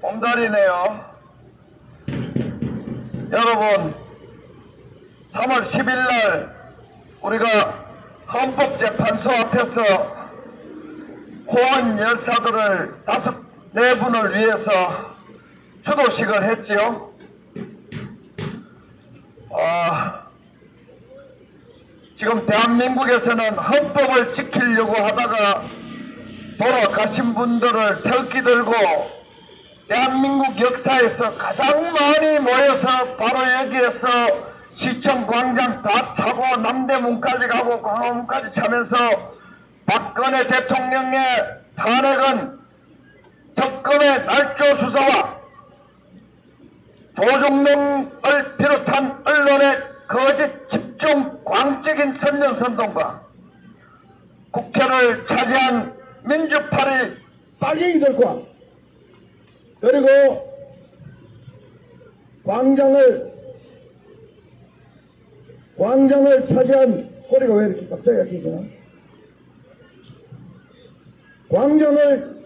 봄달이네요. 여러분, 3월 10일 날 우리가 헌법재판소 앞에서 호원 열사들을 4분을 위해서 추도식을 했지요. 지금 대한민국에서는 헌법을 지키려고 하다가 돌아가신 분들을 태극기 들고 대한민국 역사에서 가장 많이 모여서 바로 여기에서 시청 광장 다 차고 남대문까지 가고 광화문까지 차면서 박근혜 대통령의 탄핵은 특검의 날조 수사와 조중동을 비롯한 언론의 거짓 집중 광적인 선전선동과 국회를 차지한 민주파리 빨갱이들과 그리고 광장을 차지한 꼬리가 왜 이렇게 갑자기 약해지나? 광장을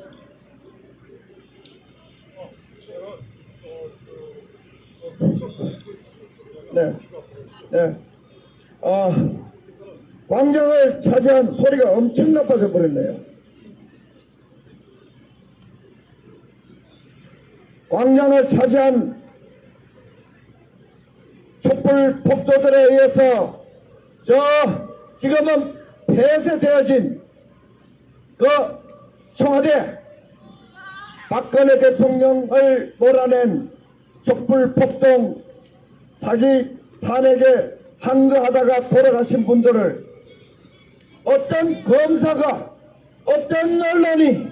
광장을 차지한 소리가 엄청 나빠져 버렸네요. 광장을 차지한 촛불 폭도들에 의해서 지금은 폐쇄되어진 그 청와대 박근혜 대통령을 몰아낸 촛불 폭동 사기 탄핵에 항거하다가 돌아가신 분들을 어떤 검사가 어떤 언론이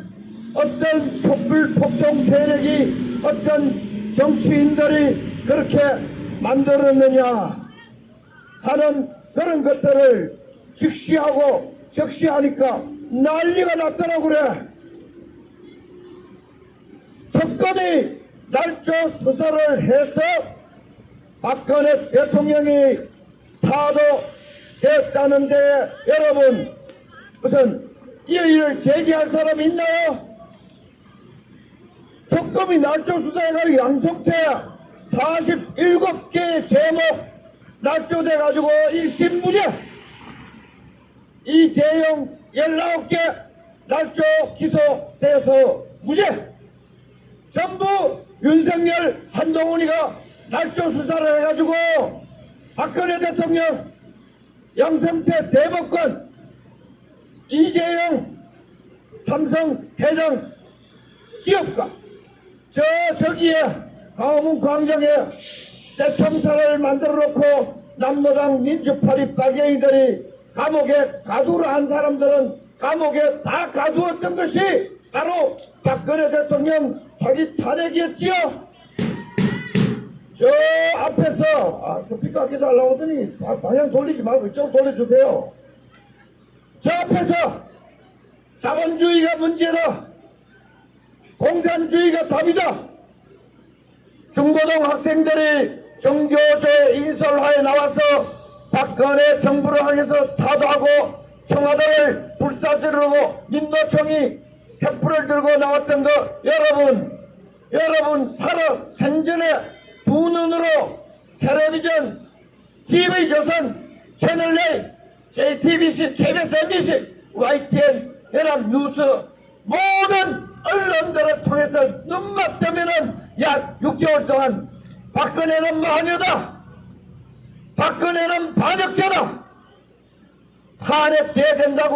어떤 촛불 폭동 세력이 어떤 정치인들이 그렇게 만들었느냐 하는 그런 것들을 직시하고 적시하니까 난리가 났더라고 그래. 특검이 날조 수사를 해서 박근혜 대통령이 타도됐다는데 여러분 무슨 이의를 제기할 사람 있나요? 특검이 날조 수사해가지고 양성태 47개의 제목 날조돼가지고 1심 무죄, 이재용 19개 날조 기소돼서 무죄, 전부 윤석열 한동훈이가 날조 수사를 해가지고 박근혜 대통령, 양성태 대법관, 이재용 삼성 회장 기업가 저기에 광화문 광장에 새청사를 만들어 놓고 남노당 민주파리 빨갱이들이 감옥에 가두를 한 사람들은 감옥에 다 가두었던 것이 바로 박근혜 대통령 사기 탄핵이었지요. 저 앞에서 스피커 앞에 잘 나오더니 방향 돌리지 말고 이쪽으로 돌려주세요. 저 앞에서 자본주의가 문제다, 공산주의가 답이다, 중고등 학생들이 정교조 인솔화에 나와서 박근혜 정부를 향해서 타도하고 청와대를 불사지르고 민노총이 횃불을 들고 나왔던 거 여러분 살아 생전에 두 눈으로 텔레비전, TV조선, 채널A, JTBC, KBS, MBC, YTN, 연합뉴스 모든 언론들을 통해서 눈만 뜨면은 약 6개월 동안 박근혜는 마녀다, 박근혜는 반역자다, 탄핵돼야 된다고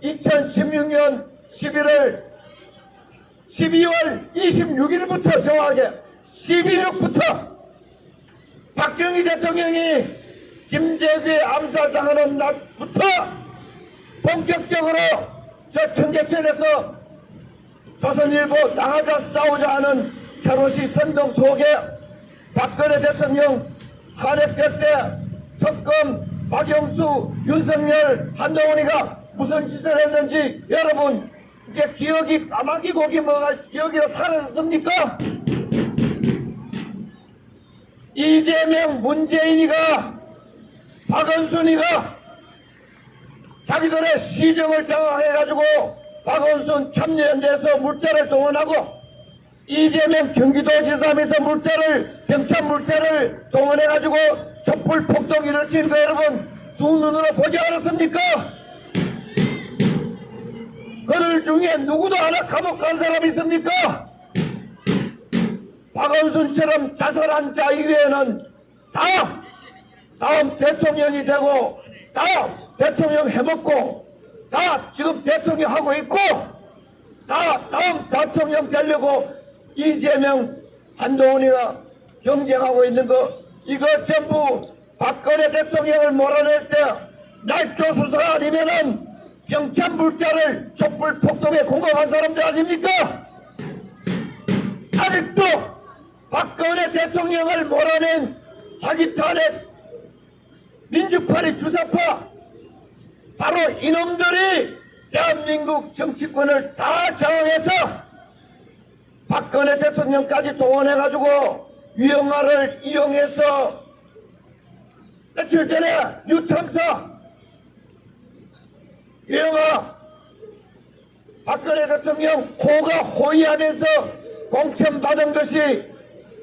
2016년 12월 26일부터 정확하게 12일부터 박정희 대통령이 김재규에 암살당하는 날부터 본격적으로 저 청계천에서 조선일보 나가자 싸우자 하는 새로시 선동 속에 박근혜 대통령 탄핵될 때 특검 박영수, 윤석열, 한동훈이가 무슨 짓을 했는지 여러분 이제 기억이 까마귀 고기 뭐가 기억이 사라졌습니까? 이재명, 문재인이가, 박원순이가 자기들의 시정을 장악해가지고 박원순 참여연대에서 물자를 동원하고 이재명 경기도지사에서 물자를 병참 물자를 동원해가지고 촛불 폭동 일으킨 거 여러분 두 눈으로 보지 않았습니까? 그들 중에 누구도 하나 감옥 간 사람 있습니까? 박원순처럼 자살한 자 이외에는 다음 대통령이 되고 다음 대통령 해먹고 다 지금 대통령 하고 있고 다음 대통령 되려고 이재명 한동훈이가 경쟁하고 있는 거 이거 전부 박근혜 대통령을 몰아낼 때 날조 수사 아니면은 병참 물자를 촛불 폭동에 공감한 사람들 아닙니까? 아직도 박근혜 대통령을 몰아낸 사기 탄핵 민주파리 주사파 바로 이놈들이 대한민국 정치권을 다 저항해서 박근혜 대통령까지 동원해가지고 유영아를 이용해서 며칠 전에 뉴탐사 유영아 박근혜 대통령 호가 호의하면서 공천받은 것이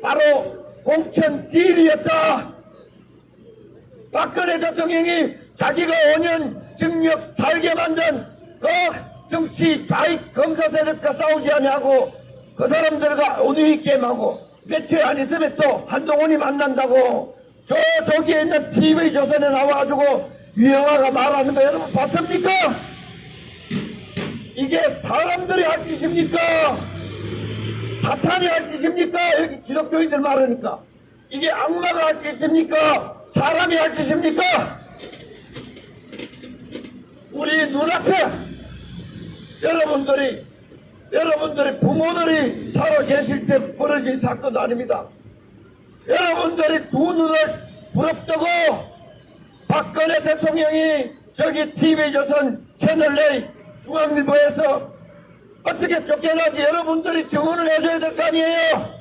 바로 공천 딜이었다. 박근혜 대통령이 자기가 5년 징역 살게 만든 그 정치 좌익 검사 세력과 싸우지 아니하고 그 사람들과 온유히 게임하고 며칠 안 있으면 또 한동훈이 만난다고 저기에 있는 TV조선에 나와가지고 유영아가 말하는 거 여러분 봤습니까? 이게 사람들이 할 짓입니까? 사탄이 할 짓입니까? 여기 기독교인들 말하니까 이게 악마가 할 짓입니까? 사람이 할 짓입니까? 우리 눈앞에 여러분들이 부모들이 살아 계실 때 벌어진 사건 아닙니다. 여러분들이 두 눈을 부릅뜨고 박근혜 대통령이 저기 TV조선 채널A 중앙일보에서 어떻게 쫓겨나지 여러분들이 증언을 해줘야 될 거 아니에요.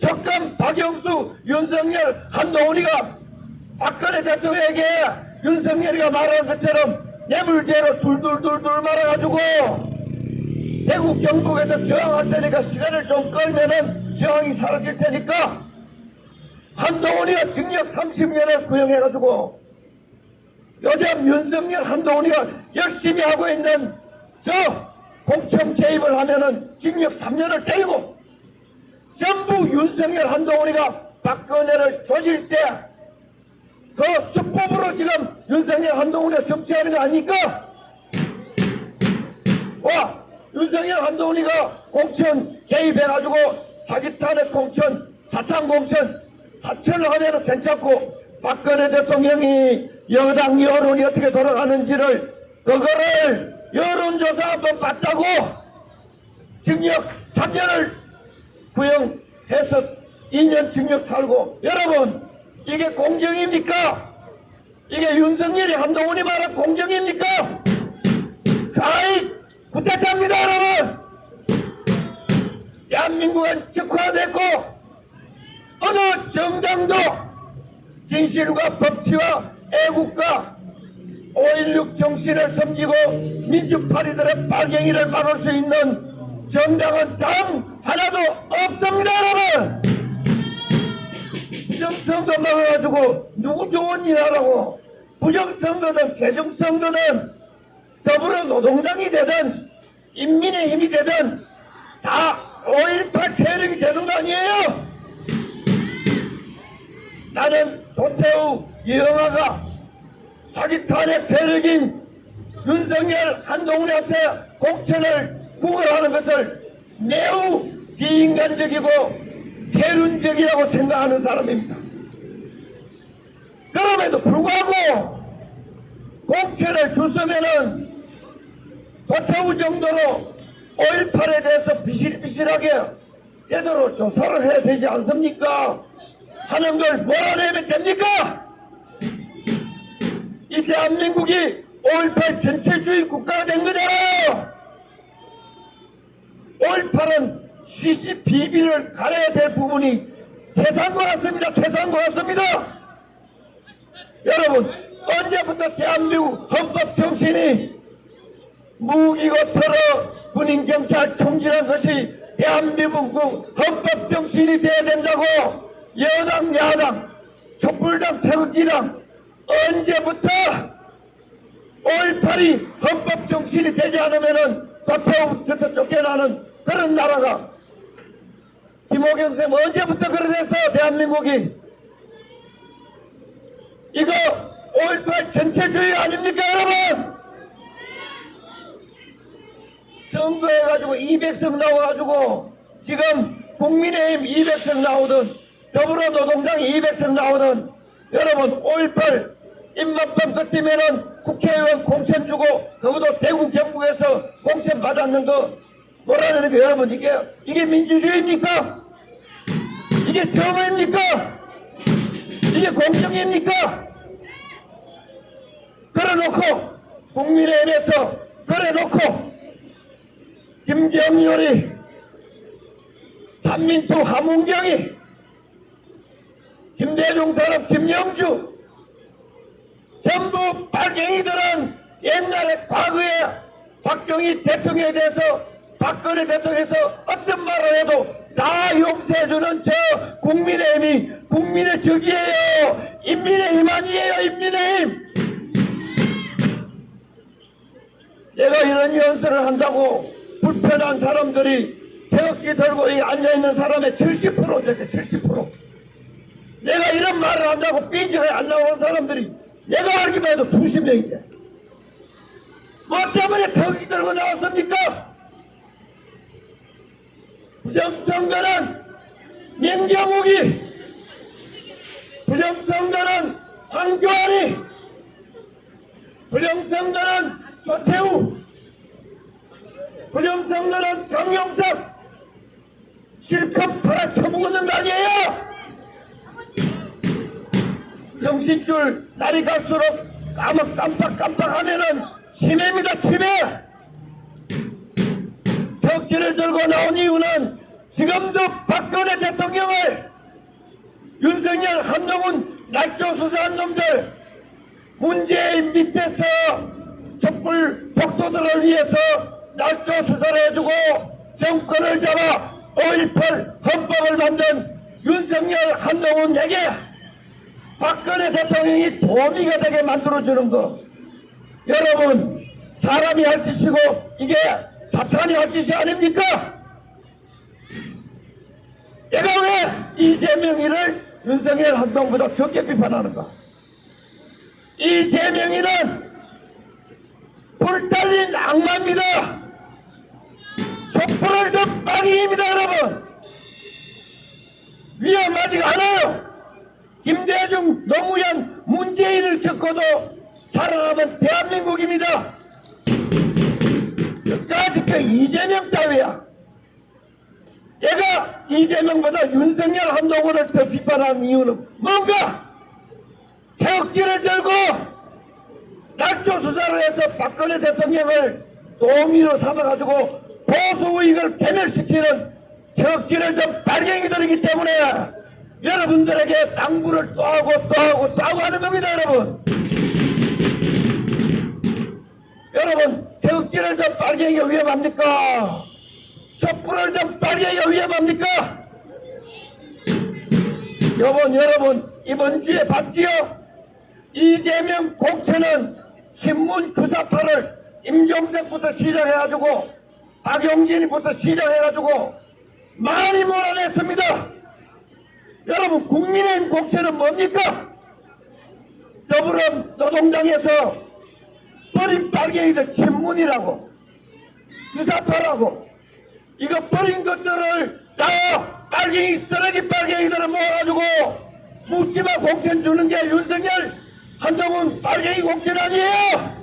적감 박영수 윤석열 한동훈이가 박근혜 대통령에게 윤석열이가 말한 것처럼 뇌물죄로 둘둘둘둘 말아가지고 대구 경북에서 저항할 테니까 시간을 좀 끌면은 저항이 사라질 테니까 한동훈이가 징역 30년을 구형해가지고 요즘 윤석열 한동훈이가 열심히 하고 있는 저 공천 개입을 하면은 징역 3년을 때리고 전부 윤석열 한동훈이가 박근혜를 조질 때 그 수법으로 지금 윤석열 한동훈이가 정치하는 거 아닙니까? 와 윤석열 한동훈이가 공천 개입해가지고 사기탄핵 공천 사탕 공천 사천을 하면 괜찮고 박근혜 대통령이 여당 여론이 어떻게 돌아가는지를 그거를 여론조사 한번 봤다고 징역 3년을 구형해서 2년 징역 살고 여러분 이게 공정입니까? 이게 윤석열이 한동훈이 말한 공정입니까? 좌익 구태타입니다 여러분. 대한민국은 적화됐고 어느 정당도 진실과 법치와 애국과 5.16 정신을 섬기고 민주파리들의 빨갱이를 막을 수 있는 정당은 단 하나도 없습니다 여러분. 부정선거 막아가지고 누구 좋은 일 하라고 부정선거든 개정선거든 더불어 노동당이 되든 인민의힘이 되든 다 5.18 세력이 되는 거 아니에요? 나는 도태우 유영아가 사기탄핵 세력인 윤석열 한동훈한테 공천을 구걸하는 것을 매우 비인간적이고 개륜적이라고 생각하는 사람입니다. 그럼에도 불구하고 공천을 줬으면은 도태우 정도로 5.18에 대해서 비실비실하게 제대로 조사를 해야 되지 않습니까? 하는 걸 몰아내면 됩니까? 이 대한민국이 5.18 전체주의 국가가 된 거잖아요. 5.18은 시시비비를 가려야 될 부분이 태산과 같습니다. 태산과 같습니다. 여러분 언제부터 대한민국 헌법 정신이 무기고 털어 군인경찰 총질한 것이 대한민국 헌법 정신이 돼야 된다고 여당 야당 촛불당 태극기당 언제부터 5.18이 헌법 정신이 되지 않으면은 도태우부터 쫓겨나는 그런 나라가 김호경 선생님 언제부터 그래서 대한민국이 이거 5.18 전체주의 아닙니까 여러분? 선거해가지고 200석 나와가지고 지금 국민의힘 200석 나오든 더불어노동당 200석 나오든 여러분 5.18 입맛법 끝이면은 국회의원 공천 주고 그것도 대구 경북에서 공천 받았는 거 뭐라는 게 여러분 이게 민주주의입니까? 이게 정의입니까? 이게 공정입니까? 그래놓고 국민의힘에서 그래놓고 김경률이 삼민투 하문경이 김대중 사람 김영주 전부 빨갱이들은 옛날에 과거에 박정희 대통령에 대해서 박근혜 대통령에서 어떤 말을 해도 다 용서해주는 저 국민의힘이 국민의 적이에요. 인민의힘 아니에요. 인민의힘. 내가 이런 연설을 한다고 불편한 사람들이 태극기 들고 앉아있는 사람의 70%인데 70%. 내가 이런 말을 한다고 삐지게 안 나오는 사람들이 내가 알기만 해도 수십 명이지. 뭐 때문에 태극기 들고 나왔습니까? 부정선거는 민경욱이, 부정선거는 황교안이, 부정선거는 조태우, 부정선거는 강용석 실컷 팔아쳐먹는 거 아니에요? 정신줄 날이 갈수록 깜빡하면은 치매입니다. 치매. 태극기를 들고 나온 이유는 지금도 박근혜 대통령을 윤석열 한동훈 날조수사한 놈들 문재인 밑에서 촛불 독도들을 위해서 날조수사를 해주고 정권을 잡아 5.18 헌법을 만든 윤석열 한동훈에게 박근혜 대통령이 도미가 되게 만들어주는 거. 여러분 사람이 할 짓이고 이게 사탄이 할 짓이 아닙니까? 내가 왜 이재명이를 윤석열 한동훈보다 적게 비판하는가? 이재명이는 불달린 악마입니다. 촛불을 든 빵입니다 여러분. 위험하지가 않아요. 김대중, 노무현, 문재인을 겪어도 살아남은 대한민국입니다. 끝까지 그 이재명 따위야. 내가 이재명보다 윤석열 한동훈을 더 비판하는 이유는 뭔가? 태극기를 들고 날조수사를 해서 박근혜 대통령을 도미로 삼아가지고 보수우익을 괴멸시키는 태극기를 든 빨갱이들이기 때문에 여러분들에게 당부를 또 하고 하는 겁니다 여러분. 여러분 태극기를 든 빨갱이가 위험합니까? 촛불을 든 빨갱이가 위험합니까? 여러분 이번 주에 봤지요? 이재명 공천은 신문 규사파를 임종석부터 시작해가지고 박용진부터 시작해가지고 많이 몰아냈습니다. 여러분 국민의힘 공천은 뭡니까? 더불어노동당에서 버린 빨갱이들 친문이라고 주사파라고 이거 버린 것들을 다 빨갱이 쓰레기 빨갱이들을 모아가지고 묻지마 공천 주는 게 윤석열 한동훈 빨갱이 공천 아니에요?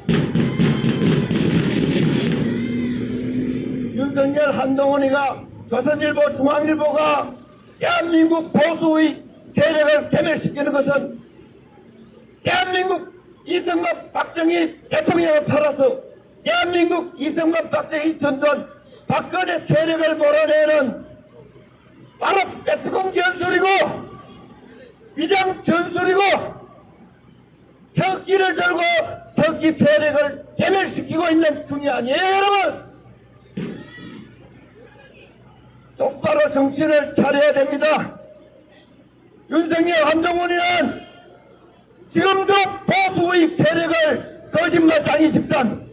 윤석열 한동훈이가 조선일보 중앙일보가 대한민국 보수의 세력을 괴멸시키는 것은 대한민국 이승만 박정희 대통령을 팔아서 대한민국 이승만 박정희 전전 박근혜 세력을 몰아내는 바로 베트콩 전술이고 위장 전술이고 태극기를 들고 태극기 세력을 괴멸시키고 있는 중이 아니에요, 여러분. 똑바로 정신을 차려야 됩니다. 윤석열, 한동훈이는 지금도 보수우익 세력을 거짓말장이 집단,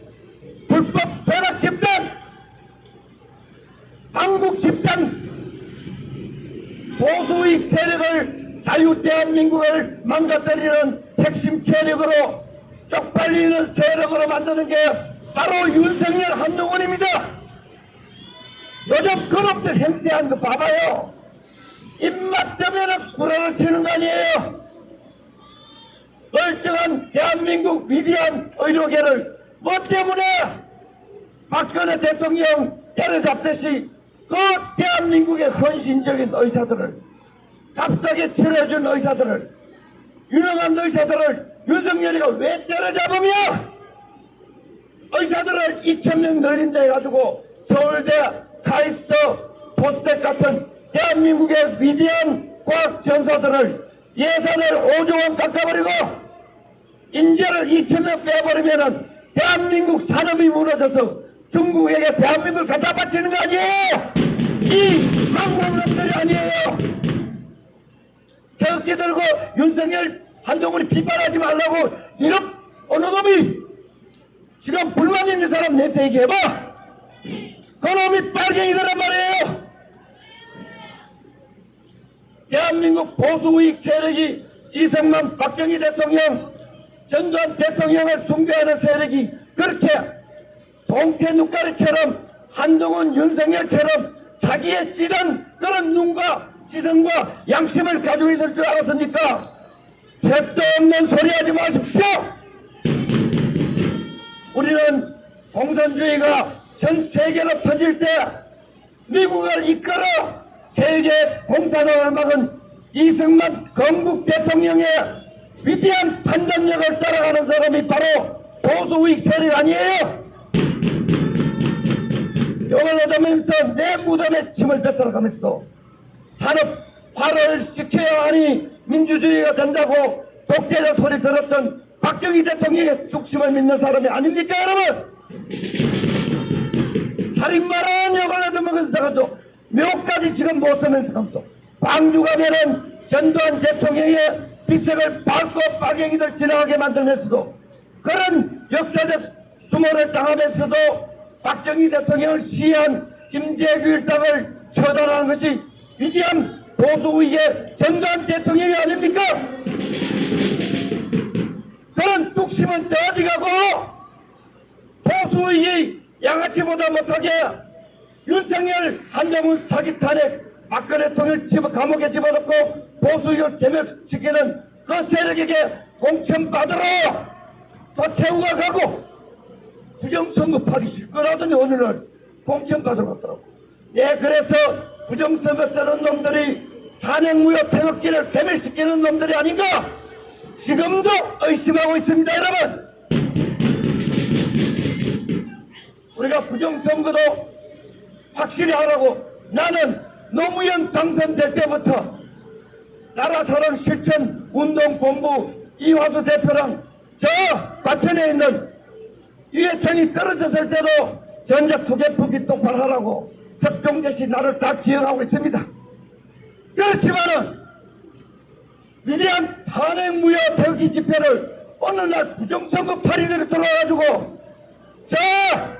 불법 전학 집단, 한국 집단, 보수우익 세력을 자유 대한민국을 망가뜨리는 핵심 세력으로 쪽팔리는 세력으로 만드는 게 바로 윤석열, 한동훈입니다. 요즘 그놈들 행세한 거 봐봐요. 입맛 때문에 구라를 치는 거 아니에요. 멀쩡한 대한민국 위대한 의료계를 뭐 때문에 박근혜 대통령 때려잡듯이 그 대한민국의 헌신적인 의사들을, 값싸게 치료해준 의사들을, 유능한 의사들을 윤석열이가 왜 때려잡으며 의사들을 2,000명 늘린다 해가지고 서울대, 카이스트, 포스텍 같은 대한민국의 위대한 과학 전사들을 예산을 5조 원 깎아버리고 인재를 2,000명 빼버리면은 대한민국 산업이 무너져서 중국에게 대한민국을 갖다 바치는 거 아니에요? 이 망국놈들이 아니에요. 태극기 들고 윤석열, 한동훈이 비판하지 말라고 이런 어느 놈이 지금 불만 있는 사람 내한테 얘기해봐. 그 놈이 빨갱이들란 말이에요. 대한민국 보수우익 세력이 이승만, 박정희 대통령, 전두환 대통령을 숭배하는 세력이 그렇게 동태 눈가리처럼 한동훈, 윤석열처럼 사기에 찌든 그런 눈과 지성과 양심을 가지고 있을 줄 알았습니까? 택도 없는 소리 하지 마십시오. 우리는 공산주의가 전 세계로 퍼질 때 미국을 이끌어 세계 공산화를 막은 이승만 건국 대통령의 위대한 판단력을 따라가는 사람이 바로 보수우익 세력 아니에요? 욕을 얻으면서 내 무덤에 침을 뱉어가면서도 산업화를 지켜야 하니 민주주의가 된다고 독재자 소리 들었던 박정희 대통령의 뚝심을 믿는 사람이 아닙니까, 여러분? 살인마라는 욕을 얻으면서도 묘까지 지금 못 쓰면서 감독. 광주 가면은 전두환 대통령의 비색을 밟고 빨갱이들 지나가게 만들면서도 그런 역사적 수모를 당하면서도 박정희 대통령을 시해한 김재규 일당을 처단하는 것이 위대한 보수우익의 전두환 대통령이 아닙니까? 그런 뚝심은 어디 가고 보수우익이 양아치보다 못하게 윤석열, 한동훈 사기 탄핵, 박근혜 대통령 감옥에 집어넣고 보수우익을 괴멸시키는 그 세력에게 공천받으러 도태우가 가고 부정선거하기 싫거라더니 오늘날 공천받으러 갔더라고. 네, 그래서 부정선거 때는 놈들이 탄핵무효 태극기를 괴멸시키는 놈들이 아닌가 지금도 의심하고 있습니다, 여러분. 우리가 부정선거도 확실히 하라고. 나는 노무현 당선될 때부터 나라사랑 실천 운동본부 이화수 대표랑 저 과천에 있는 유해창이 떨어졌을 때도 전작 투개포기 똑바로 하라고 석종대씨 나를 다 기억하고 있습니다. 그렇지만은 위대한 탄핵무효 태극기 집회를 어느 날 부정선거 파리들이 들어와가지고 저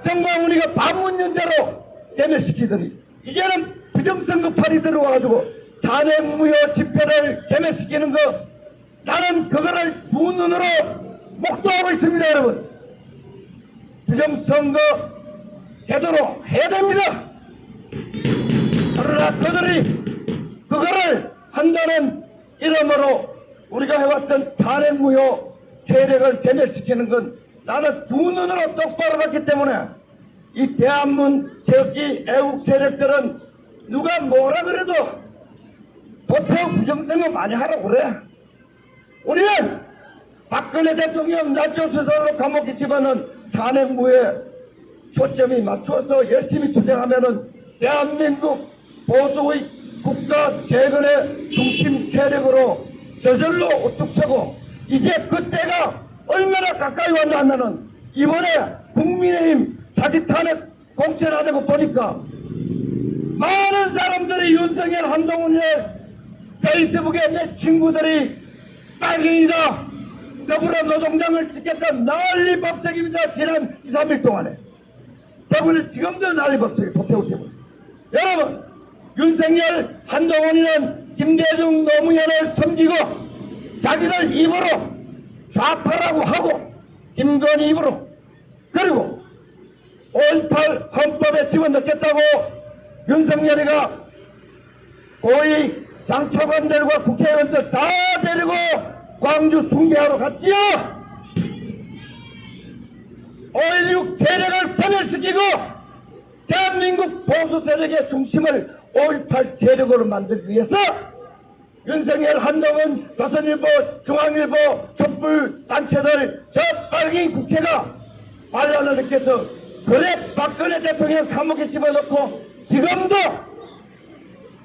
정광훈이가 반문연대로 괴멸시키더니 이제는 부정선거 파리 들어와가지고 탄핵무효 집회를 괴멸시키는 거 나는 그거를 두 눈으로 목도하고 있습니다, 여러분. 부정선거 제대로 해야 됩니다. 그러나 그들이 그거를 한다는 이름으로 우리가 해왔던 탄핵무효 세력을 괴멸시키는 건 나는 두 눈으로 똑바로 봤기 때문에 이 대한문 태극기 애국 세력들은 누가 뭐라 그래도 도태우 부정선거 많이 하라고 그래. 우리는 박근혜 대통령 나초수사로 감옥에 집어넣은 탄핵무효에 초점이 맞춰서 열심히 투쟁하면은 대한민국 보수의 국가 재건의 중심 세력으로 저절로 우뚝 서고 이제 그때가 얼마나 가까이 왔나 하면은 이번에 국민의힘 사기 탄핵 공천하는 거 보니까 많은 사람들이 윤석열 한동훈의 페이스북에 내 친구들이 빨갱이다 더불어노동당을 찍겠다 난리 법석입니다. 지난 2, 3일 동안에 대구는 지금도 난리 법석이 도태우 때문에. 여러분 윤석열 한동훈이는 김대중 노무현을 섬기고 자기들 입으로 좌파라고 하고 김건희 입으로 그리고 5.18 헌법에 집어넣겠다고 윤석열이가 고위 장차관들과 국회의원들 다 데리고 광주 숭배하러 갔지요. 5.16 세력을 파멸시키고 대한민국 보수 세력의 중심을 5.18 세력으로 만들기 위해서 윤석열, 한동훈, 조선일보, 중앙일보, 촛불 단체들 저 빨갱이 국회가 반란을 느껴서 그래 박근혜 대통령 감옥에 집어넣고 지금도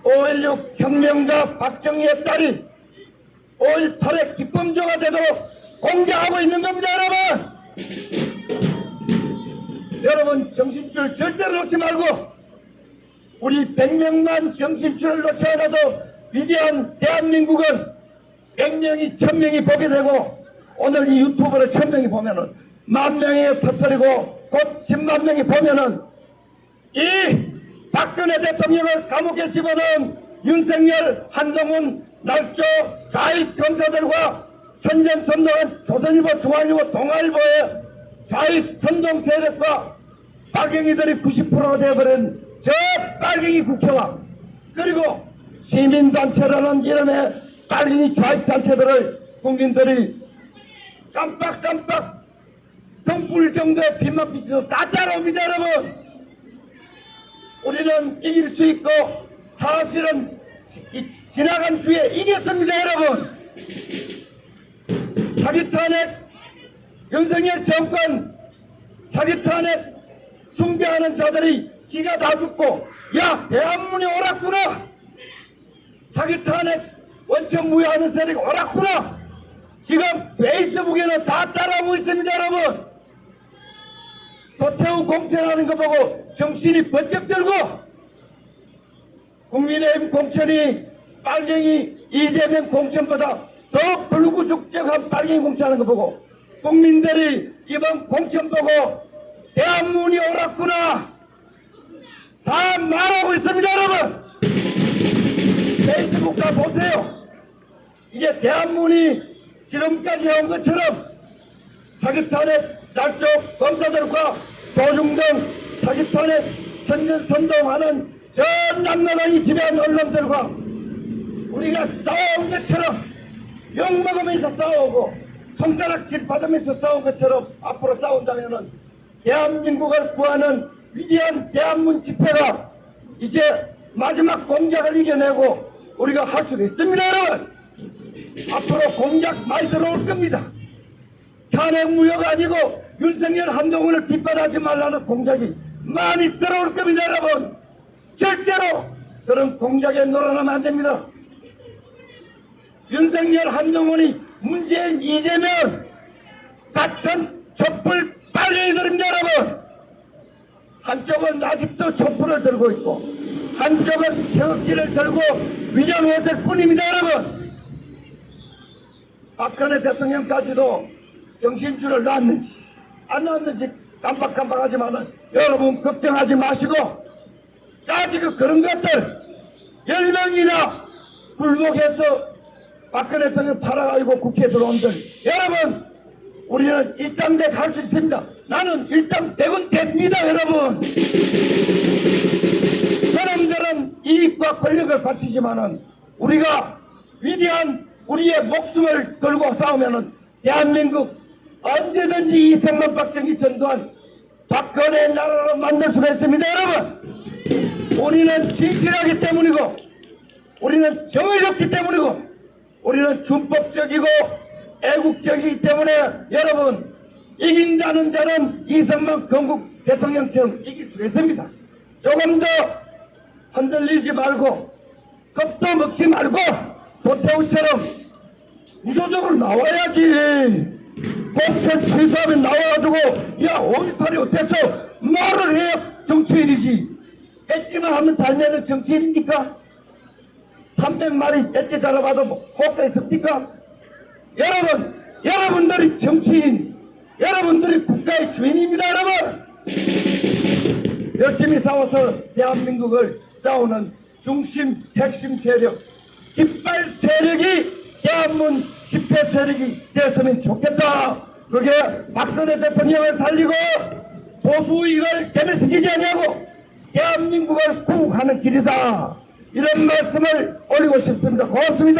5.16 혁명가 박정희의 딸이 5.18의 기쁨조가 되도록 공작하고 있는 겁니다. 여러분 정신줄 절대로 놓지 말고 우리 100명만 정신줄을 놓지 않아도 위대한 대한민국은 100명이 1000명이 보게 되고 오늘 이 유튜브를 1000명이 보면은 10,000명이 터뜨리고 곧 10만 명이 보면은 이 박근혜 대통령을 감옥에 집어넣은 윤석열, 한동훈, 날조 좌익 검사들과 선전 선동한 조선일보, 중앙일보, 동아일보의 좌익 선동 세력과 빨갱이들이 90%가 되어버린 저 빨갱이 국회와 그리고 시민단체라는 이름의 빨갱이 좌익단체들을 국민들이 깜빡깜빡 등불 정도의 빛만 비춰서 다 따라옵니다. 여러분 우리는 이길 수 있고 사실은 지나간 주에 이겼습니다. 여러분 사기탄핵 윤석열 정권 사기탄핵 숭배하는 자들이 기가 다 죽고 야 대한문이 옳았구나 사기탄핵 원천무효하는 세력이 옳았구나 지금 페이스북에는 다 따라오고 있습니다. 여러분 도태우 공천하는 거 보고 정신이 번쩍 들고 국민의힘 공천이 빨갱이 이재명 공천보다 더 불구죽적한 빨갱이 공천하는 거 보고 국민들이 이번 공천 보고 대한문이 옳았구나 다 말하고 있습니다. 여러분 페이스북 다 보세요. 이게 대한문이 지금까지 해온 것처럼 사기탄핵 날조 검사들과 조중동 사기탄핵 선동하는 전 남나라이 지배한 언론들과 우리가 싸워온 것처럼 욕먹으면서 싸우고 손가락질 받으면서 싸운 것처럼 앞으로 싸운다면 대한민국을 구하는 위대한 대한문 집회가 이제 마지막 공작을 이겨내고 우리가 할 수 있습니다. 여러분 앞으로 공작 많이 들어올 겁니다. 탄핵 무효가 아니고 윤석열 한동훈을 비판하지 말라는 공작이 많이 들어올 겁니다. 여러분 절대로 그런 공작에 놀아나면 안 됩니다. 윤석열 한동훈이 문재인 이재명 같은 촛불 빨갱이들입니다. 여러분 한쪽은 아직도 촛불을 들고 있고 한쪽은 태극기를 들고 위장했을 뿐입니다. 여러분 박근혜 대통령까지도 정신줄을 놨는지 안 놨는지 깜빡깜빡하지만 여러분 걱정하지 마시고 아직 그런 것들 10명이나 굴복해서 박근혜 대통령 팔아가지고 국회에 들어온들 여러분 우리는 일당대 갈 수 있습니다. 나는 일당대군 됩니다. 여러분 사람들은 이익과 권력을 바치지만은 우리가 위대한 우리의 목숨을 걸고 싸우면은 대한민국 언제든지 이승만 박정희 전두환 박근혜 나라로 만들 수가 있습니다. 여러분 우리는 진실하기 때문이고 우리는 정의롭기 때문이고 우리는 준법적이고 애국적이기 때문에 여러분 이긴다는 자는 이승만 건국 대통령처럼 이길 수 있습니다. 조금 더 흔들리지 말고 겁도 먹지 말고 도태우처럼 우소적으로 나와야지. 공천 취소하면 나와가지고 야 5.18이 어때서 말을 해야 정치인이지. 엣지만 하면 달면은 정치인입니까? 300마리 엣지 달아봐도 뭐 효과 있습니까? 여러분들이 정치인, 여러분들이 국가의 주인입니다. 여러분 열심히 싸워서 대한민국을 싸우는 중심 핵심 세력, 깃발 세력이 대한문 집회 세력이 되었으면 좋겠다. 그게 박근혜 대통령을 살리고 보수 이익을 개멸시키지 않냐고 대한민국을 구국하는 길이다. 이런 말씀을 올리고 싶습니다. 고맙습니다.